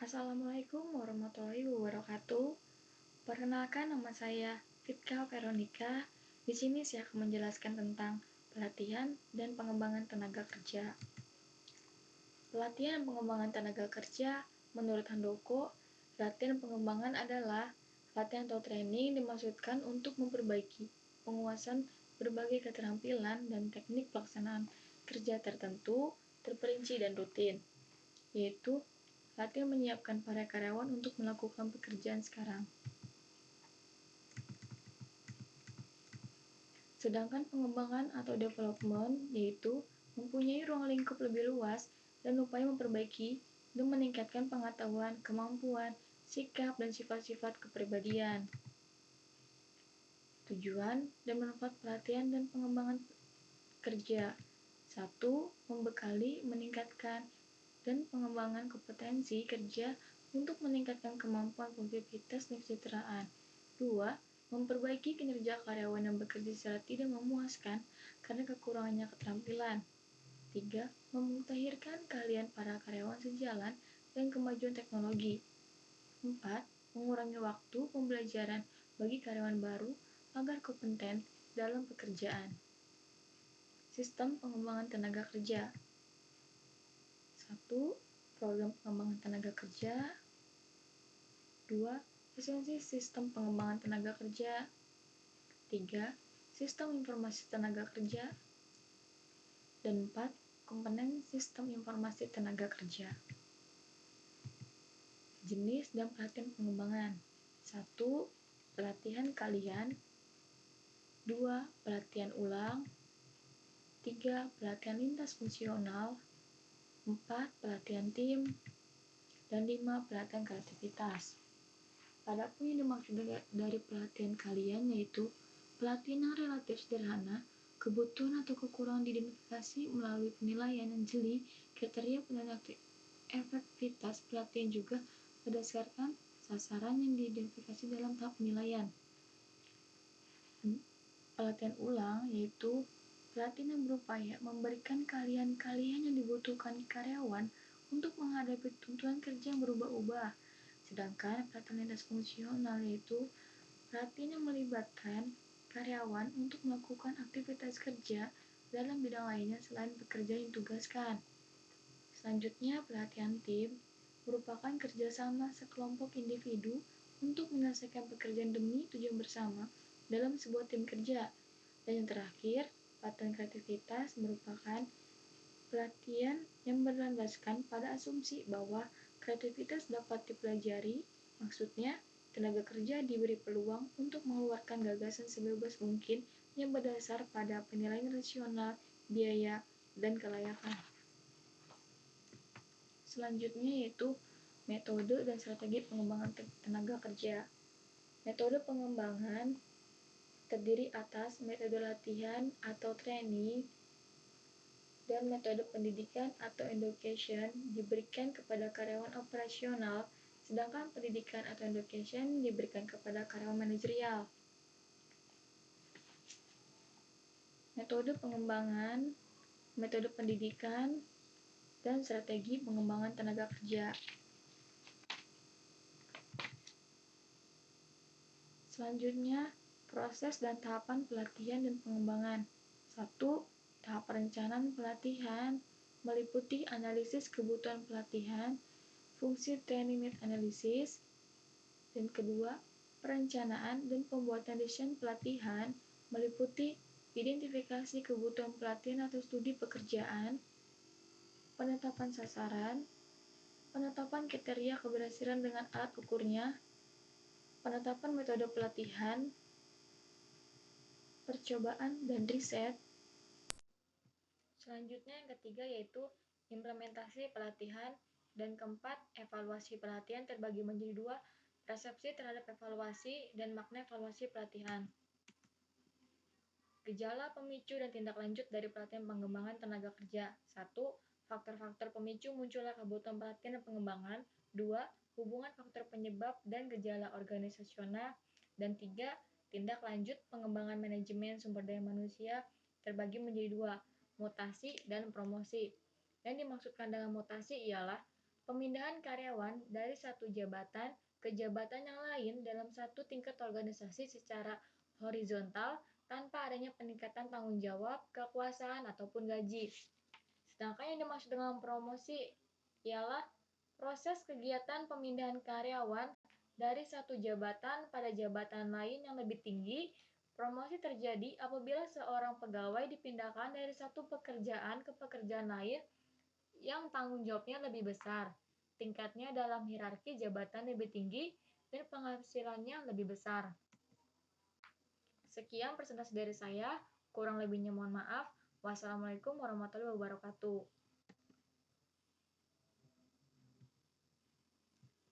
Assalamualaikum warahmatullahi wabarakatuh. Perkenalkan, nama saya Fitka Veronica. Di sini saya akan menjelaskan tentang pelatihan dan pengembangan tenaga kerja. Pelatihan dan pengembangan tenaga kerja menurut Handoko, pelatihan dan pengembangan adalah latihan atau training dimaksudkan untuk memperbaiki penguasaan berbagai keterampilan dan teknik pelaksanaan kerja tertentu, terperinci dan rutin, yaitu latihan menyiapkan para karyawan untuk melakukan pekerjaan sekarang. Sedangkan pengembangan atau development yaitu mempunyai ruang lingkup lebih luas dan upaya memperbaiki dan meningkatkan pengetahuan, kemampuan, sikap, dan sifat-sifat kepribadian. Tujuan dan manfaat pelatihan dan pengembangan kerja. 1. Membekali, meningkatkan, dan pengembangan kompetensi kerja untuk meningkatkan kemampuan produktivitas dan kesejahteraan. 2. Memperbaiki kinerja karyawan yang bekerja secara tidak memuaskan karena kekurangannya keterampilan. 3. Memutakhirkan keahlian para karyawan sejalan dengan kemajuan teknologi. 4. Mengurangi waktu pembelajaran bagi karyawan baru agar kompeten dalam pekerjaan. Sistem pengembangan tenaga kerja. 1. Program pengembangan tenaga kerja. 2. Esensi sistem pengembangan tenaga kerja. 3. Sistem informasi tenaga kerja. Dan 4. Komponen sistem informasi tenaga kerja. Jenis dan pelatihan pengembangan. 1. Pelatihan kalian. 2. Pelatihan ulang. 3. Pelatihan lintas fungsional. 4. Pelatihan tim. Dan 5. Pelatihan kreativitas. Adapun yang dimaksud dari pelatihan kalian yaitu pelatihan yang relatif sederhana, kebutuhan atau kekurangan diidentifikasi melalui penilaian yang jeli, kriteria penilaian efektivitas pelatihan juga berdasarkan sasaran yang diidentifikasi dalam tahap penilaian. Pelatihan ulang yaitu pelatihan yang berupaya memberikan keahlian-keahlian yang dibutuhkan karyawan untuk menghadapi tuntutan kerja yang berubah-ubah. Sedangkan pelatihan lintas fungsional yaitu pelatihan yang melibatkan karyawan untuk melakukan aktivitas kerja dalam bidang lainnya selain pekerja yang ditugaskan. Selanjutnya, pelatihan tim merupakan kerjasama sekelompok individu untuk menyelesaikan pekerjaan demi tujuan bersama dalam sebuah tim kerja. Dan yang terakhir, pelatihan kreativitas merupakan pelatihan yang berlandaskan pada asumsi bahwa kreativitas dapat dipelajari, maksudnya tenaga kerja diberi peluang untuk mengeluarkan gagasan sebebas mungkin yang berdasar pada penilaian rasional, biaya, dan kelayakan. Selanjutnya yaitu metode dan strategi pengembangan tenaga kerja. Metode pengembangan terdiri atas metode latihan atau training dan metode pendidikan atau education diberikan kepada karyawan operasional, sedangkan pendidikan atau education diberikan kepada karyawan manajerial. Metode pengembangan, metode pendidikan, dan strategi pengembangan tenaga kerja. Selanjutnya, proses dan tahapan pelatihan dan pengembangan. 1. Tahap perencanaan pelatihan meliputi analisis kebutuhan pelatihan, fungsi training need analysis. Dan kedua, perencanaan dan pembuatan desain pelatihan meliputi identifikasi kebutuhan pelatihan atau studi pekerjaan, penetapan sasaran, penetapan kriteria keberhasilan dengan alat ukurnya, penetapan metode pelatihan, percobaan, dan riset. Selanjutnya yang ketiga yaitu implementasi pelatihan, dan keempat, evaluasi pelatihan terbagi menjadi dua, persepsi terhadap evaluasi dan makna evaluasi pelatihan. Gejala pemicu dan tindak lanjut dari pelatihan pengembangan tenaga kerja. 1. Faktor-faktor pemicu munculnya kebutuhan pelatihan dan pengembangan. 2. Hubungan faktor penyebab dan gejala organisasional. Dan 3. Tindak lanjut pengembangan manajemen sumber daya manusia terbagi menjadi dua, mutasi dan promosi. Yang dimaksudkan dengan mutasi ialah Pemindahan karyawan dari satu jabatan ke jabatan yang lain dalam satu tingkat organisasi secara horizontal tanpa adanya peningkatan tanggung jawab, kekuasaan, ataupun gaji. Sedangkan yang dimaksud dengan promosi ialah proses kegiatan pemindahan karyawan dari satu jabatan pada jabatan lain yang lebih tinggi. Promosi terjadi apabila seorang pegawai dipindahkan dari satu pekerjaan ke pekerjaan lain yang tanggung jawabnya lebih besar, tingkatnya dalam hierarki jabatan lebih tinggi, dan penghasilannya lebih besar. Sekian presentasi dari saya, kurang lebihnya mohon maaf. Wassalamualaikum warahmatullahi wabarakatuh.